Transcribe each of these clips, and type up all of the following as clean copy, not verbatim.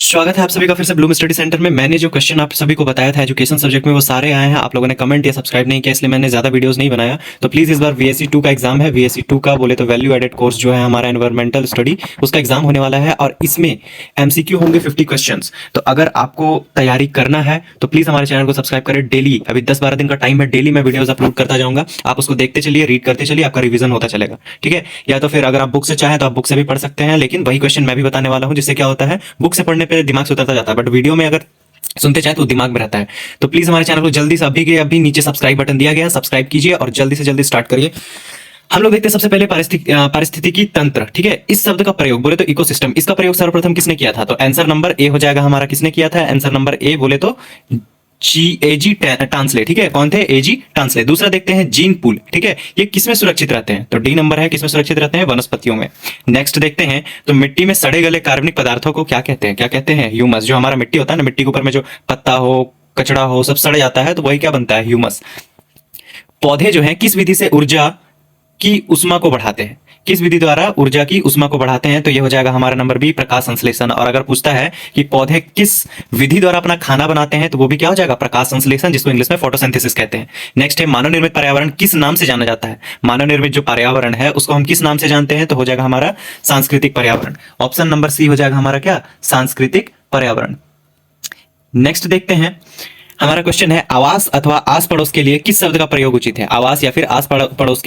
स्वागत है आप सभी का फिर से ब्लूम स्टडी सेंटर में। मैंने जो क्वेश्चन आप सभी को बताया था एजुकेशन सब्जेक्ट में वो सारे आए हैं। आप लोगों ने कमेंट या सब्सक्राइब नहीं किया इसलिए मैंने ज़्यादा वीडियोस नहीं बनाया। तो प्लीज़ इस बार VSC 2 का एग्जाम है। VSC 2 का बोले तो वैल्यू एडेड कोर्स जो है हमारा एनवायरमेंटल स्टडी, उसका एग्जाम होने वाला है और इसमें MCQ होंगे 50 क्वेश्चन। तो अगर आपको तैयारी करना है तो प्लीज़ हमारे चैनल को सब्सक्राइब करें। डेली अभी 10-12 दिन का टाइम है, डेली मैं वीडियोज अपलोड करता जाऊंगा। आप उसको देखते चलिए, रीड करते चलिए, आपका रिवीजन होता चलेगा। ठीक है, या तो फिर अगर आप बुक से चाहें तो आप बुक से भी पढ़ सकते हैं, लेकिन वही क्वेश्चन मैं भी बताने वाला हूँ, जिससे क्या होता है बुक से पढ़ने पर दिमाग से उतरता जाता है, बट वीडियो में अगर सुनते चाहे तो दिमाग में रहता है। तो प्लीज हमारे चैनल को जल्दी से अभी के अभी नीचे सब्सक्राइब बटन दिया गया है, सब्सक्राइब कीजिए और जल्दी से जल्दी स्टार्ट करिए। हम लोग देखते हैं सबसे पहले पारिस्थितिकी तंत्र। ठीक है, इस शब्द का प्रयोग बोले तो इकोसिस्टम, इसका प्रयोग सर्वप्रथम किसने किया था? तो आंसर नंबर ए हो जाएगा हमारा। किसने किया था? आंसर नंबर ए बोले तो AG टांसले। ठीक है, कौन थे? AG Tansley. दूसरा देखते हैं जीन पूल। ठीक है, ये किसमें सुरक्षित रहते हैं? तो डी नंबर है, किसमें सुरक्षित रहते हैं? वनस्पतियों में। नेक्स्ट देखते हैं तो मिट्टी में सड़े गले कार्बनिक पदार्थों को क्या कहते हैं? क्या कहते हैं? ह्यूमस। जो हमारा मिट्टी होता है ना, मिट्टी के ऊपर में जो पत्ता हो, कचड़ा हो, सब सड़ जाता है तो वही क्या बनता है? ह्यूमस। पौधे जो है किस विधि से ऊर्जा की उष्मा को बढ़ाते हैं? किस विधि द्वारा ऊर्जा की उष्मा को बढ़ाते हैं? तो ये हो जाएगा हमारा नंबर बी, प्रकाश संश्लेषण। और अगर पूछता है कि पौधे किस विधि द्वारा अपना खाना बनाते हैं तो वो भी क्या हो जाएगा? प्रकाश संश्लेषण, जिसको इंग्लिश में फोटोसिंथेसिस कहते हैं। नेक्स्ट है मानव निर्मित पर्यावरण किस नाम से जाना जाता है? मानव निर्मित जो पर्यावरण है उसको हम किस नाम से जानते हैं? तो हो जाएगा हमारा सांस्कृतिक पर्यावरण। ऑप्शन नंबर सी हो जाएगा हमारा क्या? सांस्कृतिक पर्यावरण। नेक्स्ट देखते हैं, हमारा क्वेश्चन है आवास अथवा आस पड़ोस के लिए किस शब्द का प्रयोग उचित है? आवास या फिर आस पड़ोस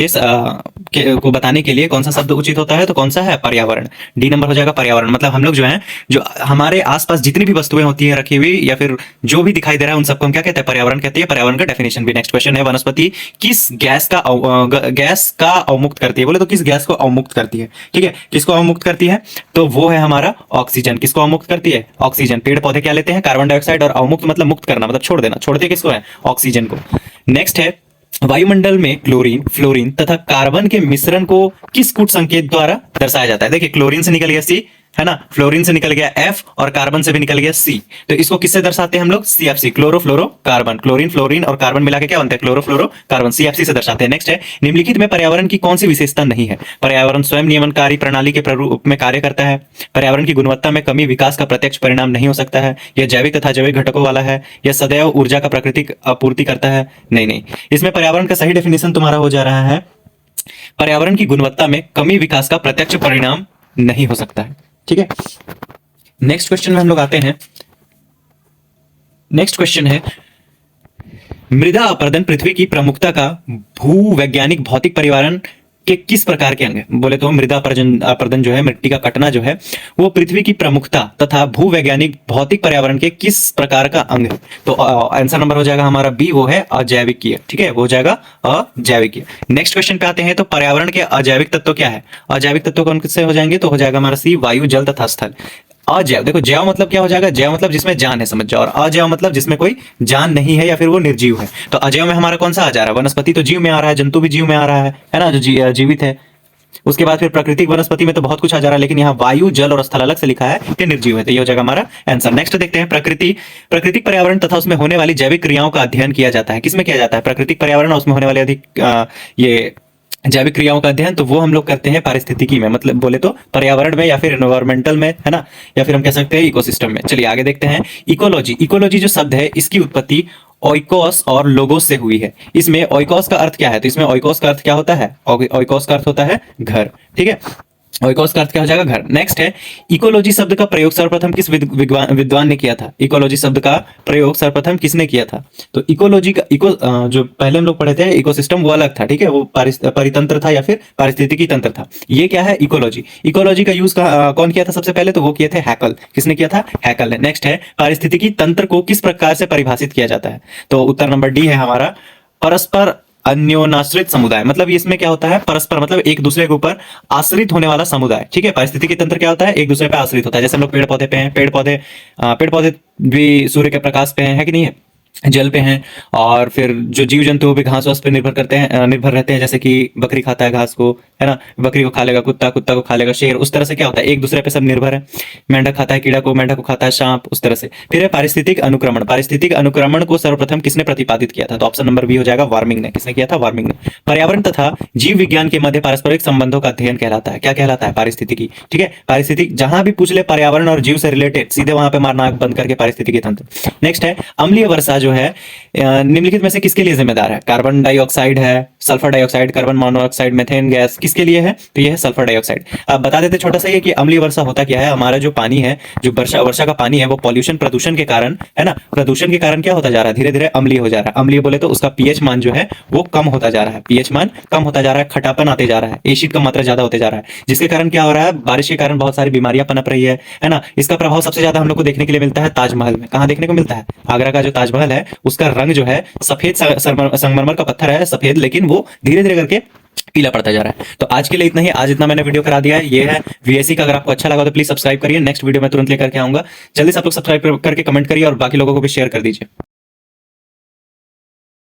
को बताने के लिए कौन सा शब्द उचित होता है? तो कौन सा है? पर्यावरण। डी नंबर हो जाएगा पर्यावरण। मतलब हम लोग जो है, जो हमारे आसपास जितनी भी वस्तुएं होती है रखी हुई या फिर जो भी दिखाई दे रहा है उन सबको हम क्या कहते हैं? पर्यावरण कहते हैं। पर्यावरण का डेफिनेशन भी। नेक्स्ट क्वेश्चन है वनस्पति किस गैस का अवमुक्त करती है? बोले तो किस गैस को अवमुक्त करती है? ठीक है, किसको अवमुक्त करती है? तो वो है हमारा ऑक्सीजन। किसको अवमुक्त करती है? ऑक्सीजन। पेड़ पौधे क्या लेते हैं? Carbon dioxide. और अवमुक्त मतलब मुक्त करना, मतलब छोड़ देना। छोड़ते किसको है? ऑक्सीजन को। नेक्स्ट है वायुमंडल में क्लोरीन, फ्लोरीन तथा कार्बन के मिश्रण को किस कूट संकेत द्वारा दर्शाया जाता है? देखिए, क्लोरीन से निकल गया C, है ना, फ्लोरीन से निकल गया F और कार्बन से भी निकल गया C। तो इसको किससे दर्शाते हैं हम लोग? CFC, chlorofluoro carbon. Chlorine, fluorine और कार्बन मिला के क्या बनता है? Chlorofluoro carbon. CFC से दर्शाते हैं। नेक्स्ट है निम्नलिखित में पर्यावरण की कौन सी विशेषता नहीं है? पर्यावरण स्वयं नियमनकारी प्रणाली के रूप में कार्य करता है। पर्यावरण की गुणवत्ता में कमी विकास का प्रत्यक्ष परिणाम नहीं हो सकता है। यह जैविक तथा जैविक घटकों वाला है। यह सदैव ऊर्जा का प्राकृतिक आपूर्ति करता है। नहीं, इसमें पर्यावरण का सही डेफिनेशन तुम्हारा हो जा रहा है, पर्यावरण की गुणवत्ता में कमी विकास का प्रत्यक्ष परिणाम नहीं हो सकता है। ठीक है, नेक्स्ट क्वेश्चन में हम लोग आते हैं। नेक्स्ट क्वेश्चन है मृदा अपरदन पृथ्वी की प्रमुखता का भूवैज्ञानिक भौतिक पर्यावरण के किस प्रकार के अंग है? बोले तो मृदा अपरदन जो है, मिट्टी का कटना जो है, वो पृथ्वी की प्रमुखता तथा भूवैज्ञानिक भौतिक पर्यावरण के किस प्रकार का अंग है? तो आंसर नंबर हो जाएगा हमारा बी, वो है अजैविकीय। ठीक है, वो हो जाएगा अजैविकीय। नेक्स्ट क्वेश्चन पे आते हैं तो पर्यावरण के अजैविक तत्व क्या है? अजैविक तत्व कौन किससे हो जाएंगे? तो हो जाएगा हमारा सी, वायु, जल तथा स्थल। अजैव, देखो जैव मतलब क्या हो जाएगा? जैव मतलब जिसमें जान है, समझ जाओ। और अजैव मतलब जिसमें कोई जान नहीं है या फिर वो निर्जीव है। तो अजैव में हमारा कौन सा आ जा रहा है? वनस्पति तो जीव में आ रहा है, जंतु भी जीव में आ रहा है ना, जो जीवित है। उसके बाद फिर प्राकृतिक वनस्पति में तो बहुत कुछ आ जा रहा है, लेकिन यहाँ वायु, जल और स्थल अलग से लिखा है कि निर्जीव है। तो ये हो जाएगा हमारा आंसर। नेक्स्ट देखते हैं प्राकृतिक पर्यावरण तथा उसमें होने वाली जैविक क्रियाओं का अध्ययन किया जाता है। किसमें किया जाता है? प्राकृतिक पर्यावरण और उसमें होने वाले ये जैविक क्रियाओं का अध्ययन, तो वो हम लोग करते हैं पारिस्थितिकी में। मतलब बोले तो पर्यावरण में या फिर एनवायरमेंटल में, है ना, या फिर हम कह सकते हैं इकोसिस्टम में। चलिए आगे देखते हैं। इकोलॉजी जो शब्द है इसकी उत्पत्ति ओइकोस और लोगोस से हुई है। इसमें ओइकोस का अर्थ क्या है? तो इसमें ओइकोस का अर्थ क्या होता है? ओइकोस का अर्थ होता है घर। ठीक है, ओइकोस का अर्थ क्या हो जाएगा? घर। नेक्स्ट है इकोलॉजी शब्द का प्रयोग सर्वप्रथम किस विद्वान ने किया था? इकोलॉजी शब्द का प्रयोग सर्वप्रथम किसने किया था? तो इकोलॉजी का जो पहले हम लोग पढ़े थे इकोसिस्टम, वो अलग था। ठीक है, वो परितंत्र था या फिर पारिस्थितिकी तंत्र था। ये क्या है? इकोलॉजी का यूज कौन किया था सबसे पहले? तो वो किए थे हैकल। किसने किया था? हैकल ने। नेक्स्ट है पारिस्थितिकी तंत्र को किस प्रकार से परिभाषित किया जाता है? तो उत्तर नंबर डी है हमारा, परस्पर अन्योनाश्रित समुदाय। मतलब इसमें क्या होता है? परस्पर मतलब एक दूसरे के ऊपर आश्रित होने वाला समुदाय। ठीक है, पारिस्थितिकी तंत्र क्या होता है? एक दूसरे पे आश्रित होता है। जैसे हम लोग पेड़ पौधे पे हैं, पेड़ पौधे भी सूर्य के प्रकाश पे हैं, है कि नहीं है? जल पे हैं। और फिर जो जीव जंतु वो भी घास वास पे निर्भर करते हैं, निर्भर रहते हैं। जैसे कि बकरी खाता है घास को, है ना, बकरी को खा लेगा कुत्ता, कुत्ता को खा लेगा शेर। उस तरह से क्या होता है, एक दूसरे पे सब निर्भर है। मेंढक खाता है कीड़ा को, मेंढक को खाता है सांप, उस तरह से। फिर है पारिस्थितिक अनुक्रमण। पारिस्थितिक अनुक्रमण को सर्वप्रथम किसने प्रतिपादित किया था? तो ऑप्शन नंबर बी हो जाएगा, वार्मिंग ने। किसने किया था? वार्मिंग ने। पर्यावरण तथा जीव विज्ञान के मध्य पारस्परिक संबंधों का अध्ययन कहलाता है। क्या कहलाता है? पारिस्थितिकी। ठीक है, पारिस्थितिक जहां भी पूछ ले पर्यावरण और जीव से रिलेटेड, सीधे वहां पे मारना आंख बंद करके पारिस्थितिकी तंत्र। नेक्स्ट है अम्लीय वर्षा जो है निम्नलिखित में से किसके लिए जिम्मेदार है? कार्बन डाइऑक्साइड है, sulphur dioxide, carbon monoxide, methane gas, किसके लिए है? तो ये है सल्फर डाइऑक्साइड। अब बता देते छोटा सा ये कि अम्लीय वर्षा होता क्या है। हमारा जो पानी है, जो वर्षा वर्षा का पानी है, वो पॉल्यूशन प्रदूषण के कारण, है ना, प्रदूषण के कारण क्या होता जा रहा है? धीरे धीरे अम्लीय हो जा रहा है। अम्लीय बोले तो उसका पीएच मान जो है वो कम होता जा रहा है। पीएच मान कम होता जा रहा है, खटापन आते जा रहा है, एसिड का मात्रा ज्यादा होते जा रहा है, जिसके कारण क्या हो रहा है? बारिश के कारण बहुत सारी बीमारियां पनप रही है ना। इसका प्रभाव सबसे ज्यादा हम लोग को देखने के लिए मिलता है ताजमहल में। कहां देखने को मिलता है? आगरा का जो ताजमहल है उसका रंग जो है सफेद संगमरमर का पत्थर है, सफेद, लेकिन वो धीरे धीरे करके पीला पड़ता जा रहा है। तो आज के लिए इतना ही। आज इतना मैंने वीडियो करा दिया है। ये है वीएससी का। अगर आपको अच्छा लगा तो प्लीज सब्सक्राइब करिए। नेक्स्ट वीडियो में तुरंत लेकर के आऊंगा। जल्दी से आप लोग सब्सक्राइब करके कमेंट करिए और बाकी लोगों को भी शेयर कर दीजिए।